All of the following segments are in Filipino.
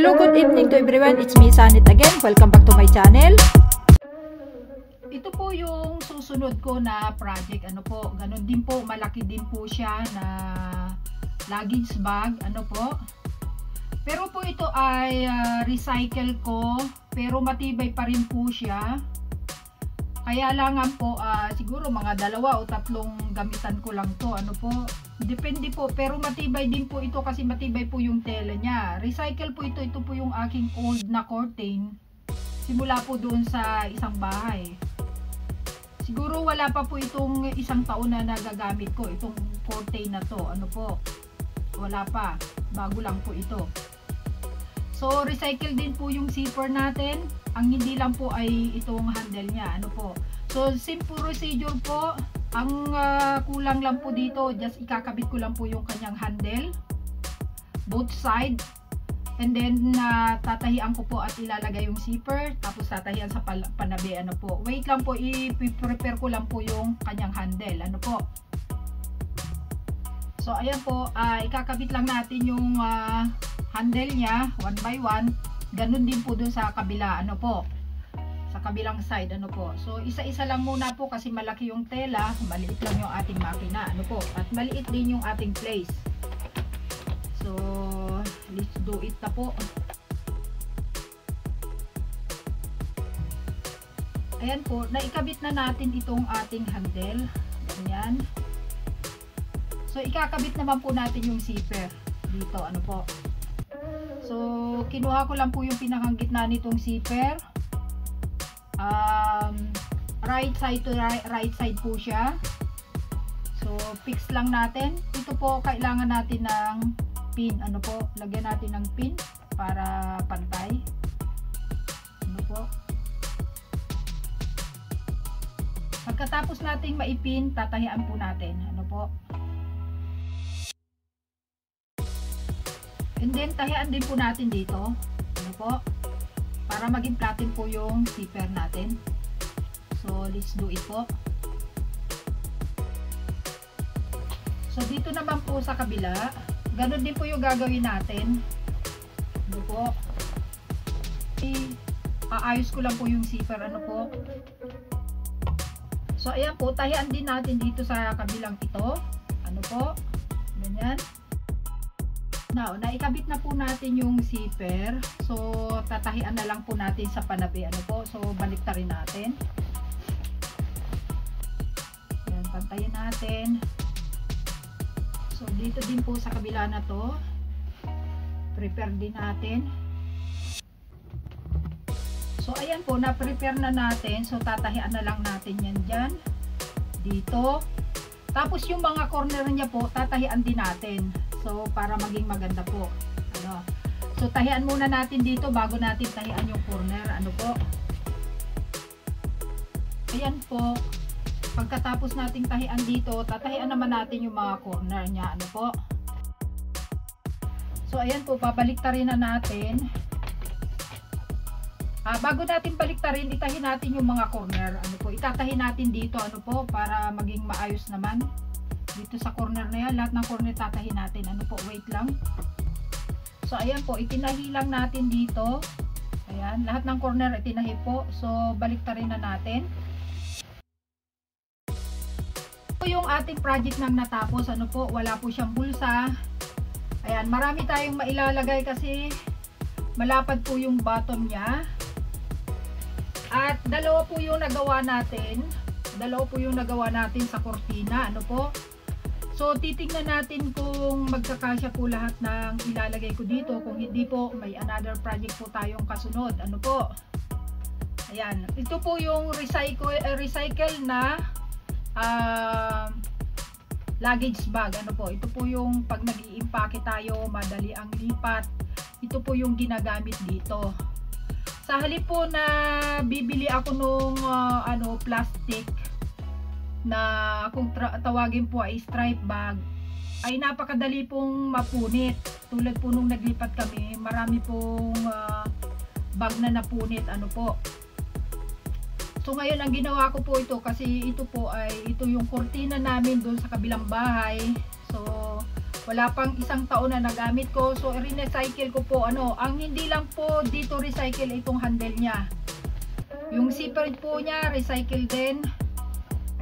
Hello, good evening to everyone. It's me, Sanit again. Welcome back to my channel. Ito po yung susunod ko na project. Ano po, ganun din po, malaki din po siya na luggage bag. Ano po. Pero po ito ay recycle ko. Pero matibay pa rin po siya. Kaya lang po, siguro mga 2 o 3 gamitan ko lang to. Ano po, depende po. Pero matibay din po ito kasi matibay po yung tela niya. Recycle po ito. Ito po yung aking old na curtain. Simula po doon sa isang bahay. Siguro wala pa po itong 1 taon na nagagamit ko. Itong curtain na to. Ano po, wala pa. Bago lang po ito. So, recycle din po yung zipper natin. Ang hindi lang po ay itong handle niya. Ano po. So, simple procedure po. Ang kulang lang po dito, just ikakabit ko lang po yung kanyang handle. Both side. And then, tatahian ko po at ilalagay yung zipper. Tapos, tatahian sa panabi. Ano po. Wait lang po, i-prepare ko lang po yung kanyang handle. Ano po. So, ayan po. Ikakabit lang natin yung handle niya, 1 by 1. Ganun din po dun sa kabila, ano po, sa kabilang side, ano po. So, isa-isa lang muna po kasi malaki yung tela, maliit lang yung ating makina, ano po. At maliit din yung ating place. So, let's do it na po. Ayan po, naikabit na natin itong ating handle. Ganyan. So, ikakabit naman po natin yung zipper dito, ano po. So, kinuha ko lang po yung pinakang gitna nitong zipper. Right side to right side po siya. So, fix lang natin. Ito po, kailangan natin ng pin. Ano po, lagyan natin ng pin para pantay. Ano po. Pagkatapos nating maipin, tatahian po natin. Ano po. And then, tahian din po natin dito. Ano po? Para maging flatten po yung zipper natin. So, let's do it po. So, dito naman po sa kabila, ganun din po yung gagawin natin. Ano po? Aayos ko lang po yung zipper. Ano po? So, ayan po. Tahian din natin dito sa kabilang ito. Ano po? Ganyan. Now, naikabit na po natin yung zipper. So, tatahian na lang po natin sa panabi. Ano po? So, baliktarin natin. Ayan, pantayin natin. So, dito din po sa kabila na to. Prepare din natin. So, ayan po, na-prepare na natin. So, tatahian na lang natin yan dyan. Dito. Tapos, yung mga corner niya po, tatahian din natin. So, para maging maganda po. Ano. So, tahian muna natin dito bago natin tahian yung corner. Ano po. Ayan po. Pagkatapos nating tahian dito, tatahian naman natin yung mga corner niya. Ano po. So, ayan po. Pabaliktarin na natin. Bago natin baliktarin, itahin natin yung mga corner. Ano po. Itatahin natin dito. Ano po. Para maging maayos naman. Dito sa corner na yan, lahat ng corner tatahin natin. Ano po, wait lang. So, ayan po, itinahi lang natin dito. Ayan, lahat ng corner itinahi po. So, baliktarin na natin. Ito yung ating project nang natapos. Ano po, wala po siyang bulsa. Ayan, marami tayong mailalagay kasi malapad po yung bottom niya. At dalawa po yung nagawa natin. Dalawa po yung nagawa natin sa kortina. Ano po? So, titignan natin kung magkakasya po lahat ng ilalagay ko dito. Kung hindi po, may another project po tayong kasunod. Ano po? Ayan. Ito po yung recycle na luggage bag. Ano po? Ito po yung pag nag-i-impake tayo, madali ang lipat. Ito po yung ginagamit dito. Sa halip po na bibili ako nung plastic na kung tawagin po ay stripe bag, ay napakadali pong mapunit. Tulad po nung naglipat kami, marami pong bag na napunit. Ano po. So ngayon ang ginawa ko po ito kasi ito po ay ito yung kurtina namin doon sa kabilang bahay. So wala pang isang taon na nagamit ko. So recycle ko po ang hindi lang po dito recycle itong handle niya. Yung zipper po niya recycle din.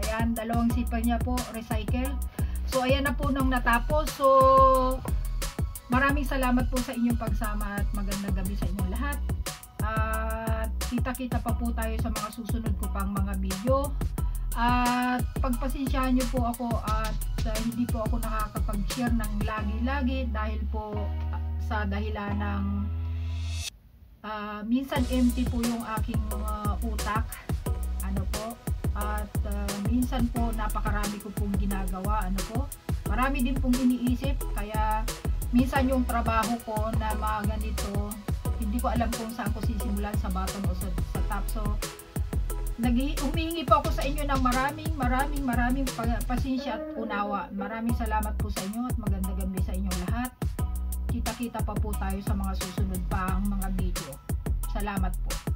Ayan, dalawang zipper niya po recycle. So ayan na po nung natapos. So maraming salamat po sa inyong pagsama at magandang gabi sa inyong lahat. At kita-kita pa po tayo sa mga susunod ko pang mga video. At pagpasensyahan niyo po ako at hindi po ako nakakapag-share ng lagi-lagi dahil po sa dahilan ng minsan empty po yung aking utak at minsan po napakarami ko pong ginagawa marami din pong iniisip, kaya minsan yung trabaho ko na mga ganito hindi ko alam kung saan ko sisimulan, sa bottom o sa top. So humihingi po ako sa inyo ng maraming pasensya at unawa. Maraming salamat po sa inyo at magandang gabi sa inyong lahat. Kita-kita pa po tayo sa mga susunod pang mga video. Salamat po.